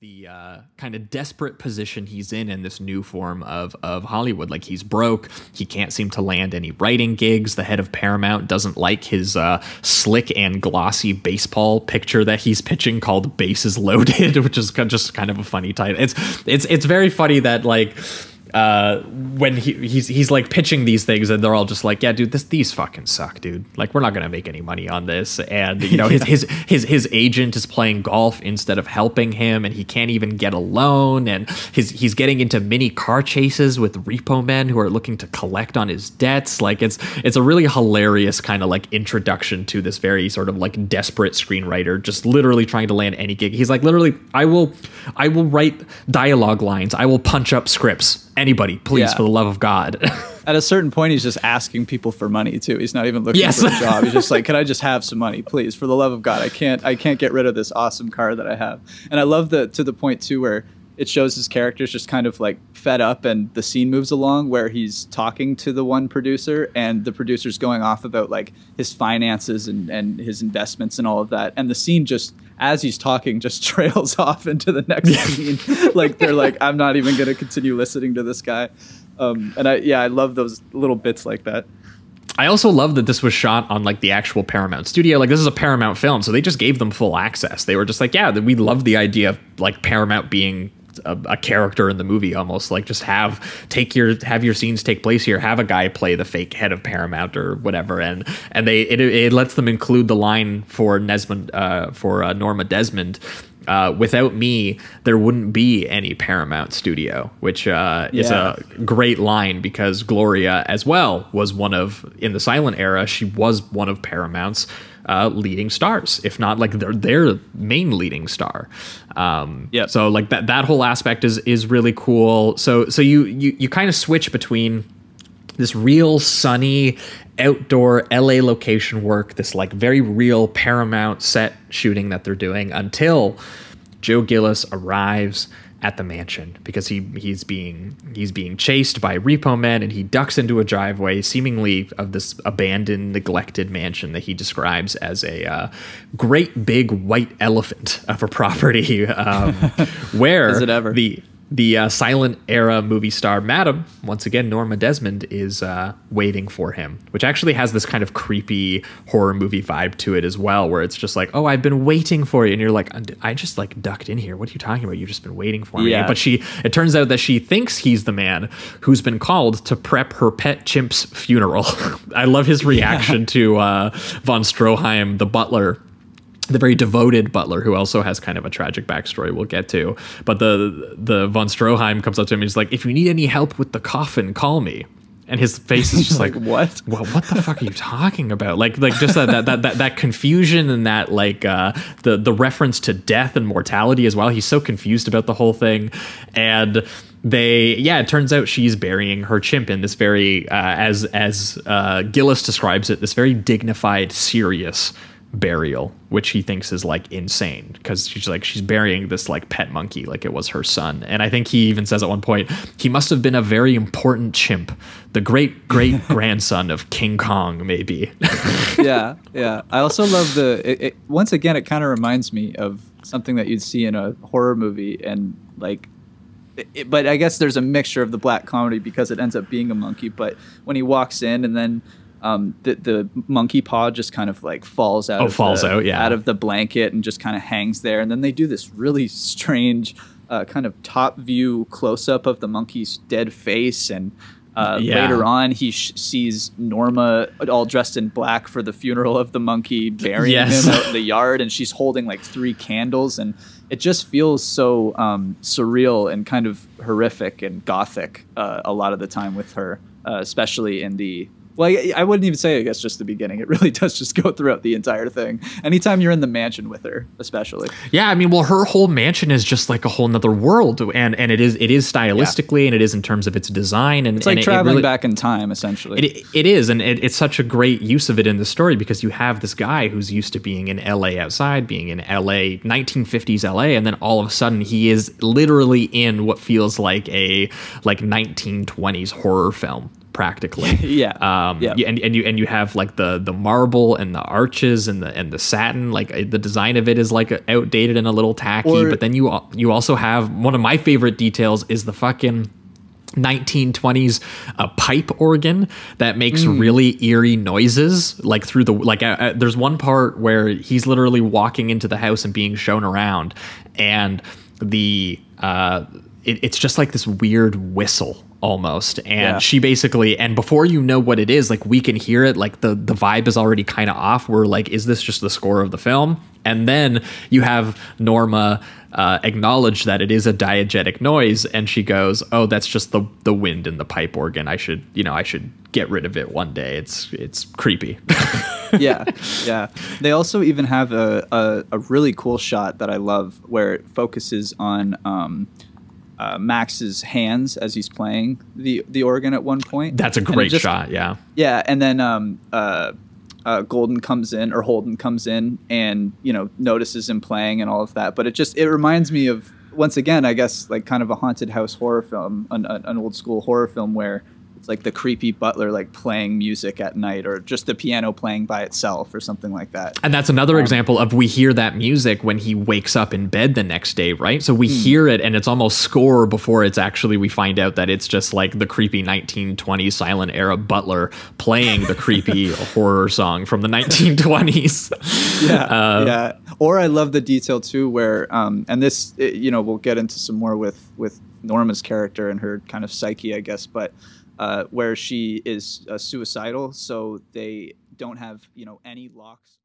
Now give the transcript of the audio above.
the kind of desperate position he's in this new form of Hollywood. Like, he's broke. He can't seem to land any writing gigs. The head of Paramount doesn't like his slick and glossy baseball picture that he's pitching called Bases Loaded, which is just kind of a funny title. It's very funny that, like, when he's like pitching these things and they're all just like, yeah, dude, these fucking suck, dude. Like, we're not gonna make any money on this. And you know, his agent is playing golf instead of helping him, and he can't even get a loan. And he's getting into mini car chases with repo men who are looking to collect on his debts. Like, it's a really hilarious kind of like introduction to this very sort of like desperate screenwriter, just literally trying to land any gig. He's like, literally, I will write dialogue lines. I will punch up scripts. Anybody, please, for the love of God. At a certain point, he's just asking people for money too. He's not even looking for a job. He's just like, "Can I just have some money, please? For the love of God, I can't get rid of this awesome car that I have." And I love to the point too where it shows his character's just kind of like fed up, and the scene moves along where he's talking to the one producer, and the producer's going off about like his finances and his investments and all of that, and the scene just, as he's talking, just trails off into the next scene. Like, they're like, I'm not even going to continue listening to this guy. And I love those little bits like that. I also love that this was shot on like the actual Paramount studio. Like, this is a Paramount film, so they just gave them full access. They were just like, yeah, we love the idea of like Paramount being a character in the movie, almost like just have your scenes take place here, have a guy play the fake head of Paramount or whatever, and it lets them include the line for Norma Desmond, without me there wouldn't be any Paramount studio, which is a great line, because Gloria as well was in the silent era, she was one of Paramount's leading stars, if not like their main leading star. So like that whole aspect is really cool. So you kind of switch between this real sunny outdoor LA location work, this like very real Paramount set shooting that they're doing, until Joe Gillis arrives at the mansion, because he's being chased by repo men, and he ducks into a driveway seemingly of this abandoned, neglected mansion that he describes as a great big white elephant of a property, where is it ever? The silent era movie star, Madam, once again Norma Desmond, is waiting for him, which actually has this kind of creepy horror movie vibe to it as well, where it's just like, oh, I've been waiting for you, and you're like, I just like ducked in here. What are you talking about? You've just been waiting for me. But it turns out that she thinks he's the man who's been called to prep her pet chimp's funeral. I love his reaction to von Stroheim, the butler, the very devoted butler, who also has kind of a tragic backstory we'll get to. But the von Stroheim comes up to him and he's like, if you need any help with the coffin, call me. And his face is just like, what? Well, what the fuck are you talking about? Like just that confusion, and that like the reference to death and mortality as well. He's so confused about the whole thing. And it turns out she's burying her chimp in this very, as Gillis describes it, this very dignified, serious burial, which he thinks is like insane, because she's burying this like pet monkey like it was her son. And I think he even says at one point, he must have been a very important chimp, the great grandson of King Kong, maybe. yeah I also love once again, it kind of reminds me of something that you'd see in a horror movie, and like but I guess there's a mixture of the black comedy because it ends up being a monkey. But when he walks in, and then the monkey paw just kind of like falls out of the blanket and just kind of hangs there, and then they do this really strange kind of top view close up of the monkey's dead face, and later on he sees Norma all dressed in black for the funeral of the monkey, burying him out in the yard, and she's holding like 3 candles, and it just feels so surreal and kind of horrific and gothic a lot of the time with her, especially in the Well, I wouldn't even say, I guess, just the beginning. It really does just go throughout the entire thing. Anytime you're in the mansion with her, especially. Yeah, I mean, well, her whole mansion is just like a whole nother world, and it is stylistically, and it is in terms of its design, and it's like and traveling really, back in time, essentially. It is, and it's such a great use of it in the story, because you have this guy who's used to being in LA outside, being in LA, 1950s LA, and then all of a sudden he is literally in what feels like a 1920s horror film. practically. Yeah. And you have like the marble and the arches and the satin, like the design of it is like outdated and a little tacky. But then you also have one of my favorite details is the fucking 1920s pipe organ that makes really eerie noises, like through the there's one part where he's literally walking into the house and being shown around, and it's just like this weird whistle almost, and she basically, and before you know what it is, like we can hear it, like the vibe is already kind of off. We're like, is this just the score of the film? And then you have Norma acknowledge that it is a diegetic noise, and she goes, oh, that's just the wind in the pipe organ. I should get rid of it one day. It's creepy. Yeah. They also even have a really cool shot that I love where it focuses on Max's hands as he's playing the organ at one point. That's a great shot. Yeah. Yeah. And then Holden comes in and, notices him playing and all of that. But it reminds me of, once again, I guess, like kind of a haunted house horror film, an old school horror film where it's like the creepy butler like playing music at night, or just the piano playing by itself or something like that. And that's another example of, we hear that music when he wakes up in bed the next day, right? So we hear it and it's almost score before it's actually, we find out that it's just like the creepy 1920s silent era butler playing the creepy horror song from the 1920s. Yeah. Or I love the detail too where, and this, we'll get into some more with Norma's character and her kind of psyche, I guess, but where she is suicidal, so they don't have any locks.